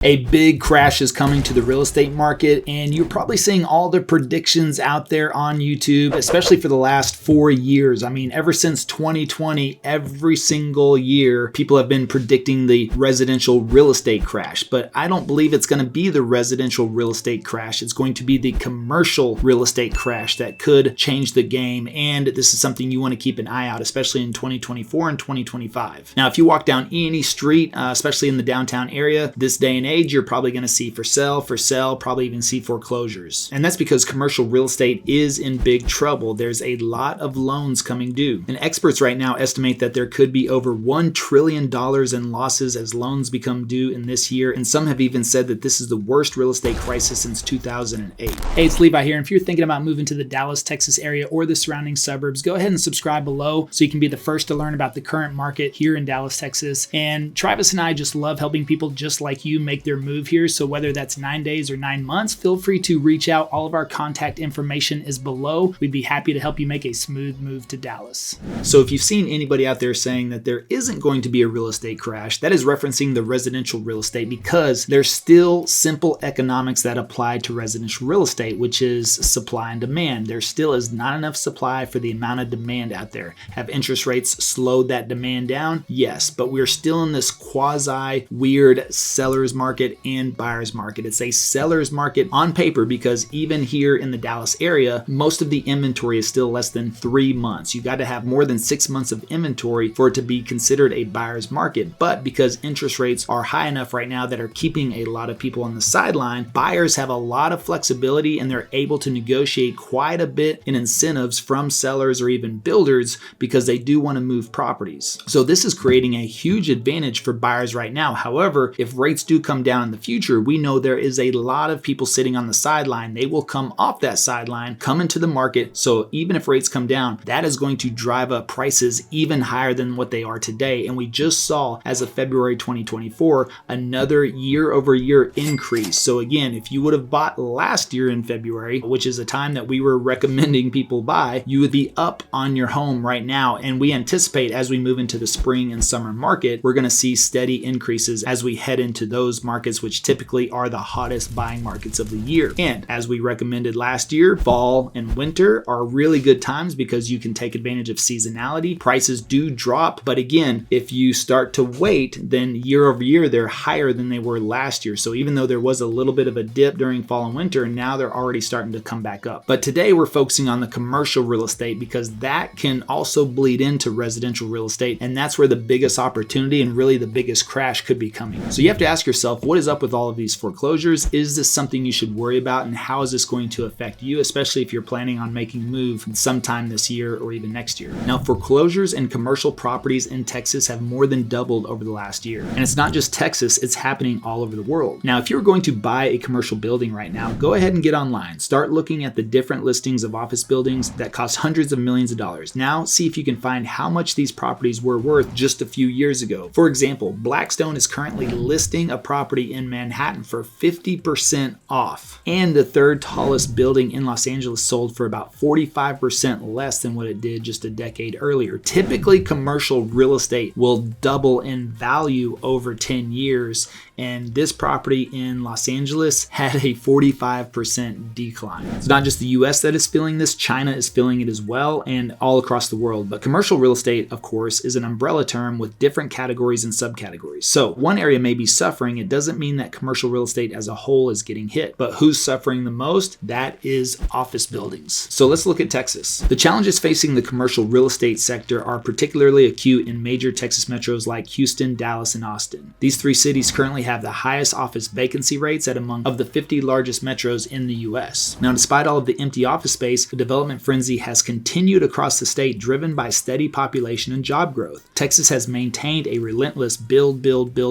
A big crash is coming to the real estate market, and you're probably seeing all the predictions out there on YouTube, especially for the last 4 years. I mean, ever since 2020, every single year, people have been predicting the residential real estate crash. But I don't believe it's going to be the residential real estate crash. It's going to be the commercial real estate crash that could change the game. And this is something you want to keep an eye out, especially in 2024 and 2025. Now, if you walk down any street, especially in the downtown area, this day and age, you're probably going to see for sale, probably even see foreclosures. And that's because commercial real estate is in big trouble. There's a lot of loans coming due. And experts right now estimate that there could be over $1 trillion in losses as loans become due in this year. And some have even said that this is the worst real estate crisis since 2008. Hey, it's Levi here. And if you're thinking about moving to the Dallas, Texas area or the surrounding suburbs, go ahead and subscribe below so you can be the first to learn about the current market here in Dallas, Texas. And Travis and I just love helping people just like you make their move here. So whether that's 9 days or 9 months, feel free to reach out. All of our contact information is below. We'd be happy to help you make a smooth move to Dallas. So if you've seen anybody out there saying that there isn't going to be a real estate crash, that is referencing the residential real estate, because there's still simple economics that apply to residential real estate, which is supply and demand. There still is not enough supply for the amount of demand out there. Have interest rates slowed that demand down? Yes, but we're still in this quasi weird seller's market and buyer's market. It's a seller's market on paper because even here in the Dallas area, most of the inventory is still less than 3 months. You got to have more than 6 months of inventory for it to be considered a buyer's market. But because interest rates are high enough right now that are keeping a lot of people on the sideline, buyers have a lot of flexibility and they're able to negotiate quite a bit in incentives from sellers or even builders because they do want to move properties. So this is creating a huge advantage for buyers right now. However, if rates do come down in the future, we know there is a lot of people sitting on the sideline. They will come off that sideline, come into the market. So even if rates come down, that is going to drive up prices even higher than what they are today. And we just saw, as of February 2024, another year-over-year increase. So again, if you would have bought last year in February, which is a time that we were recommending people buy, you would be up on your home right now. And we anticipate as we move into the spring and summer market, we're going to see steady increases as we head into those markets, which typically are the hottest buying markets of the year. And as we recommended last year, fall and winter are really good times because you can take advantage of seasonality. Prices do drop, but again, if you start to wait, then year over year, they're higher than they were last year. So even though there was a little bit of a dip during fall and winter, now they're already starting to come back up. But today we're focusing on the commercial real estate because that can also bleed into residential real estate. And that's where the biggest opportunity and really the biggest crash could be coming. So you have to ask yourself, what is up with all of these foreclosures? Is this something you should worry about? And how is this going to affect you, especially if you're planning on making a move sometime this year or even next year? Now, foreclosures and commercial properties in Texas have more than doubled over the last year. And it's not just Texas, it's happening all over the world. Now, if you're going to buy a commercial building right now, go ahead and get online. Start looking at the different listings of office buildings that cost hundreds of millions of dollars. Now, see if you can find how much these properties were worth just a few years ago. For example, Blackstone is currently listing a property in Manhattan for 50% off. And the third tallest building in Los Angeles sold for about 45% less than what it did just a decade earlier. Typically, commercial real estate will double in value over 10 years. And this property in Los Angeles had a 45% decline. It's not just the US that is feeling this, China is feeling it as well, and all across the world. But commercial real estate, of course, is an umbrella term with different categories and subcategories. So one area may be suffering. It doesn't mean that commercial real estate as a whole is getting hit. But who's suffering the most? That is office buildings. So let's look at Texas. The challenges facing the commercial real estate sector are particularly acute in major Texas metros like Houston, Dallas, and Austin. These three cities currently have the highest office vacancy rates at among of the 50 largest metros in the US. Now, despite all of the empty office space, the development frenzy has continued across the state, driven by steady population and job growth. Texas has maintained a relentless build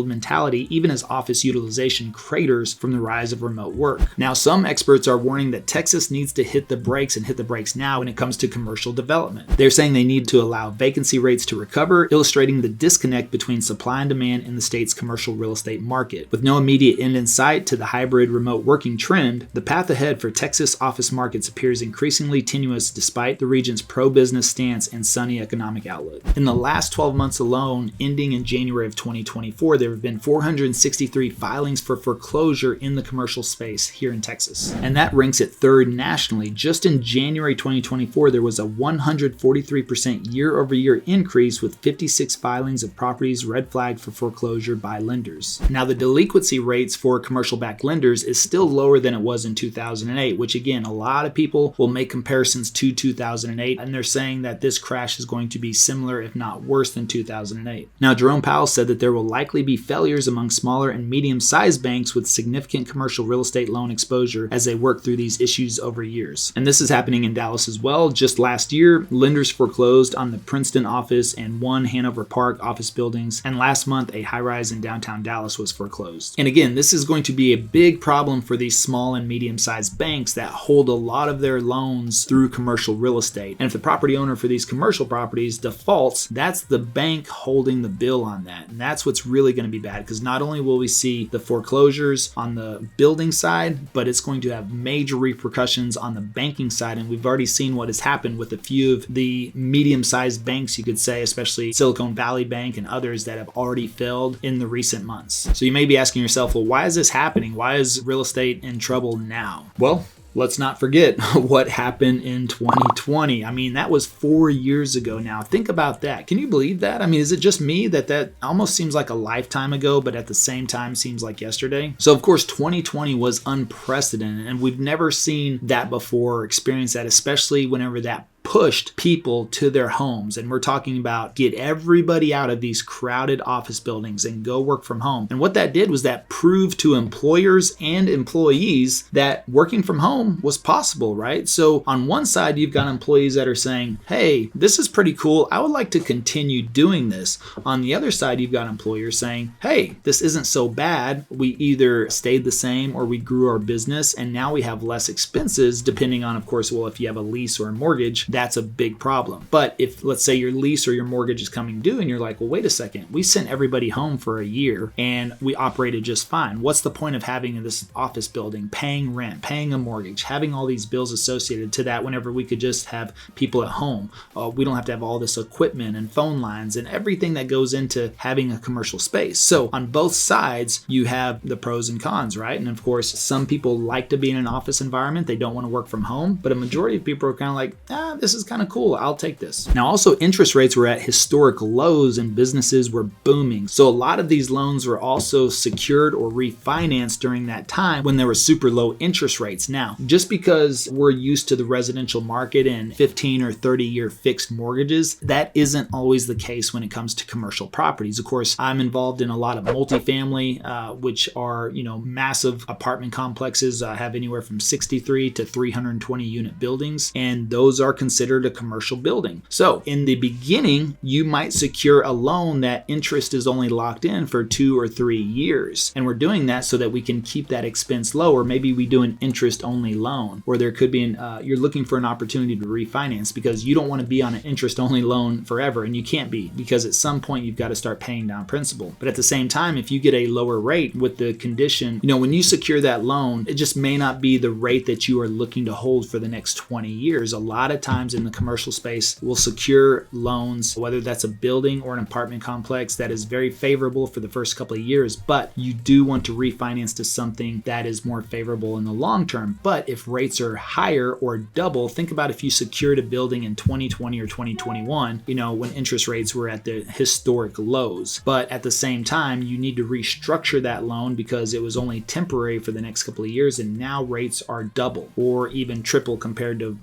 mentality, even as office utilization craters from the rise of remote work. Now, some experts are warning that Texas needs to hit the brakes and hit the brakes now when it comes to commercial development. They're saying they need to allow vacancy rates to recover, illustrating the disconnect between supply and demand in the state's commercial real estate market. market. With no immediate end in sight to the hybrid remote working trend, the path ahead for Texas office markets appears increasingly tenuous despite the region's pro-business stance and sunny economic outlook. In the last 12 months alone, ending in January of 2024, there have been 463 filings for foreclosure in the commercial space here in Texas. And that ranks it third nationally. Just in January 2024, there was a 143% year-over-year increase with 56 filings of properties red flagged for foreclosure by lenders. Now, the delinquency rates for commercial-backed lenders is still lower than it was in 2008, which again, a lot of people will make comparisons to 2008, and they're saying that this crash is going to be similar, if not worse than 2008. Now, Jerome Powell said that there will likely be failures among smaller and medium-sized banks with significant commercial real estate loan exposure as they work through these issues over years. And this is happening in Dallas as well. Just last year, lenders foreclosed on the Princeton office and one Hanover Park office buildings, and last month, a high-rise in downtown Dallas was foreclosed. And again, this is going to be a big problem for these small and medium-sized banks that hold a lot of their loans through commercial real estate. And if the property owner for these commercial properties defaults, that's the bank holding the bill on that. And that's what's really going to be bad, because not only will we see the foreclosures on the building side, but it's going to have major repercussions on the banking side. And we've already seen what has happened with a few of the medium-sized banks, you could say, especially Silicon Valley Bank and others that have already failed in the recent months. So you may be asking yourself, well, why is this happening? Why is real estate in trouble now? Well, let's not forget what happened in 2020. I mean, that was 4 years ago now. Think about that. Can you believe that? I mean, is it just me that almost seems like a lifetime ago, but at the same time seems like yesterday? So of course, 2020 was unprecedented, and we've never seen that before or experienced that, especially whenever that pushed people to their homes. And we're talking about get everybody out of these crowded office buildings and go work from home. And what that did was that proved to employers and employees that working from home was possible, right? So on one side, you've got employees that are saying, hey, this is pretty cool. I would like to continue doing this. On the other side, you've got employers saying, hey, this isn't so bad. We either stayed the same or we grew our business, and now we have less expenses, depending on, of course, well, if you have a lease or a mortgage, that's a big problem. But if, let's say, your lease or your mortgage is coming due and you're like, well, wait a second, we sent everybody home for a year and we operated just fine. What's the point of having this office building, paying rent, paying a mortgage, having all these bills associated to that whenever we could just have people at home? We don't have to have all this equipment and phone lines and everything that goes into having a commercial space. So on both sides, you have the pros and cons, right? And of course, some people like to be in an office environment. They don't want to work from home, but a majority of people are kind of like, this is kind of cool. I'll take this. Now, also interest rates were at historic lows and businesses were booming. So a lot of these loans were also secured or refinanced during that time when there were super low interest rates. Now, just because we're used to the residential market and 15 or 30-year fixed mortgages, that isn't always the case when it comes to commercial properties. Of course, I'm involved in a lot of multifamily, which are, massive apartment complexes, have anywhere from 63 to 320 unit buildings, and those are considered a commercial building. So in the beginning, you might secure a loan that interest is only locked in for 2 or 3 years. And we're doing that so that we can keep that expense low, or maybe we do an interest only loan, or there could be you're looking for an opportunity to refinance because you don't want to be on an interest only loan forever. And you can't be, because at some point you've got to start paying down principal. But at the same time, if you get a lower rate with the condition, when you secure that loan, it just may not be the rate that you are looking to hold for the next 20 years. A lot of times in the commercial space, we'll secure loans, whether that's a building or an apartment complex, that is very favorable for the first couple of years, but you do want to refinance to something that is more favorable in the long term. But if rates are higher or double, think about if you secured a building in 2020 or 2021, when interest rates were at the historic lows. But at the same time, you need to restructure that loan because it was only temporary for the next couple of years, and now rates are double or even triple compared to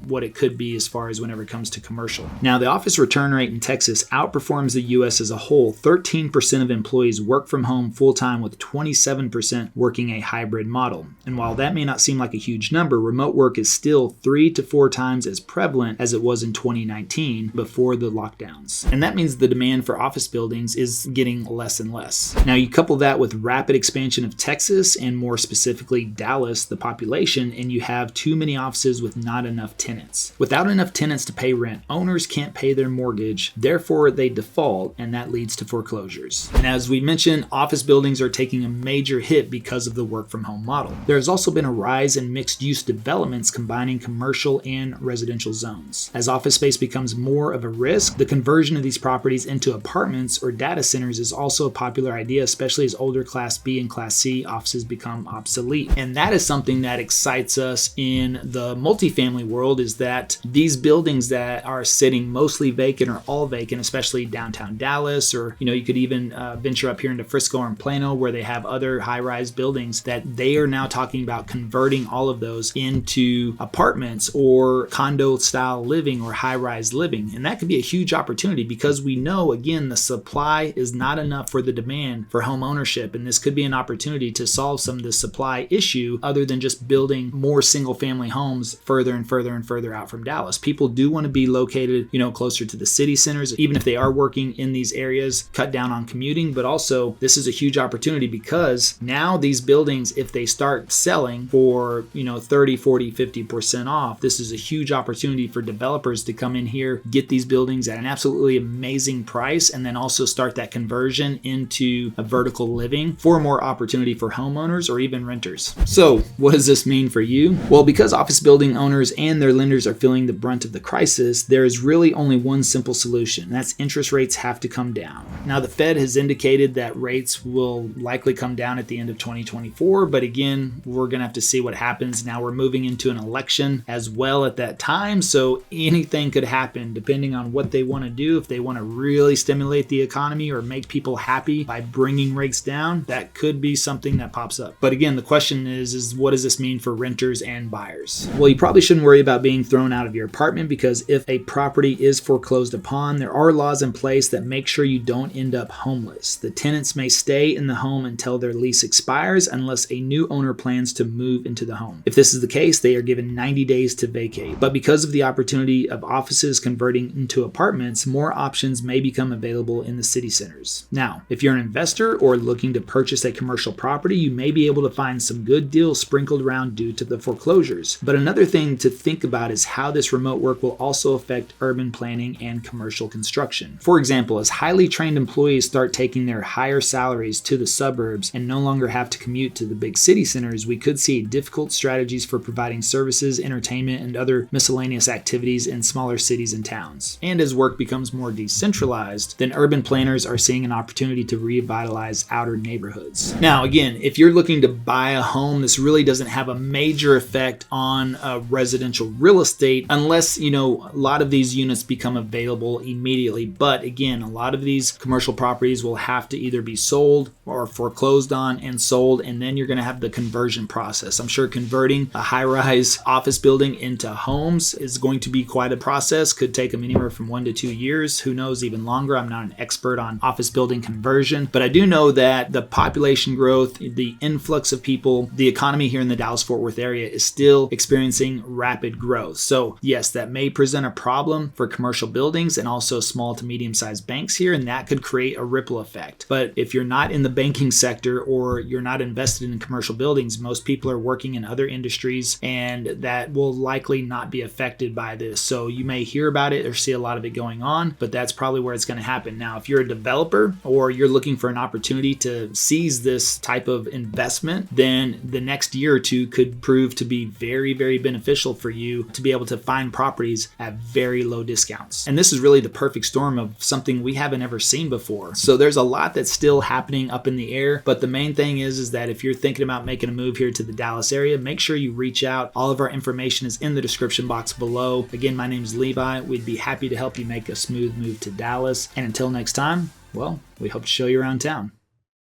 what it could be as far as whenever it comes to commercial. Now, the office return rate in Texas outperforms the U.S. as a whole. 13% of employees work from home full-time, with 27% working a hybrid model. And while that may not seem like a huge number, remote work is still 3 to 4 times as prevalent as it was in 2019 before the lockdowns. And that means the demand for office buildings is getting less and less. Now, you couple that with rapid expansion of Texas, and more specifically Dallas, the population, and you have too many offices with not enough tenants. Without enough tenants to pay rent, owners can't pay their mortgage, therefore they default, and that leads to foreclosures. And as we mentioned, office buildings are taking a major hit because of the work from home model. There has also been a rise in mixed use developments combining commercial and residential zones. As office space becomes more of a risk, the conversion of these properties into apartments or data centers is also a popular idea, especially as older Class B and Class C offices become obsolete. And that is something that excites us in the multifamily world, is that these buildings that are sitting mostly vacant or all vacant, especially downtown Dallas, or you could even venture up here into Frisco or in Plano where they have other high-rise buildings, that they are now talking about converting all of those into apartments or condo style living or high-rise living. And that could be a huge opportunity because we know, again, the supply is not enough for the demand for home ownership, and this could be an opportunity to solve some of the supply issue other than just building more single family homes further and further and further out from Dallas. People do want to be located, closer to the city centers, even if they are working in these areas, cut down on commuting. But also, this is a huge opportunity because now these buildings, if they start selling for 30, 40, 50% off, this is a huge opportunity for developers to come in here, get these buildings at an absolutely amazing price, and then also start that conversion into a vertical living for more opportunity for homeowners or even renters. So what does this mean for you? Well, because office building owners and their lenders are feeling the brunt of the crisis, there is really only one simple solution, and that's interest rates have to come down. Now, the Fed has indicated that rates will likely come down at the end of 2024, but again, we're going to have to see what happens. Now we're moving into an election as well at that time, so anything could happen depending on what they want to do. If they want to really stimulate the economy or make people happy by bringing rates down, that could be something that pops up. But again, the question is what does this mean for renters and buyers? Well, you probably shouldn't worry about being thrown out of your apartment, because if a property is foreclosed upon, there are laws in place that make sure you don't end up homeless. The tenants may stay in the home until their lease expires unless a new owner plans to move into the home. If this is the case, they are given 90 days to vacate. But because of the opportunity of offices converting into apartments, more options may become available in the city centers. Now, if you're an investor or looking to purchase a commercial property, you may be able to find some good deals sprinkled around due to the foreclosures. But another thing to think about is how this remote work will also affect urban planning and commercial construction. For example, as highly trained employees start taking their higher salaries to the suburbs and no longer have to commute to the big city centers, we could see difficult strategies for providing services, entertainment, and other miscellaneous activities in smaller cities and towns. And as work becomes more decentralized, then urban planners are seeing an opportunity to revitalize outer neighborhoods. Now, again, if you're looking to buy a home, this really doesn't have a major effect on residential real estate unless, a lot of these units become available immediately. But again, a lot of these commercial properties will have to either be sold or foreclosed on and sold, and then you're going to have the conversion process. I'm sure converting a high-rise office building into homes is going to be quite a process. Could take them anywhere from 1 to 2 years. Who knows, even longer. I'm not an expert on office building conversion, but I do know that the population growth, the influx of people, the economy here in the Dallas-Fort Worth area is still experiencing rapid growth. So yes, that may present a problem for commercial buildings and also small to medium-sized banks here, and that could create a ripple effect. But if you're not in the banking sector or you're not invested in commercial buildings, most people are working in other industries, and that will likely not be affected by this. So you may hear about it or see a lot of it going on, but that's probably where it's going to happen. Now, if you're a developer or you're looking for an opportunity to seize this type of investment, then the next year or two could prove to be very, very beneficial for you to be able to find properties at very low discounts. And this is really the perfect storm of something we haven't ever seen before. So there's a lot that's still happening up in the air, but the main thing is that if you're thinking about making a move here to the Dallas area, make sure you reach out. All of our information is in the description box below. Again, my name is Levi. We'd be happy to help you make a smooth move to Dallas. And until next time, well, we hope to show you around town.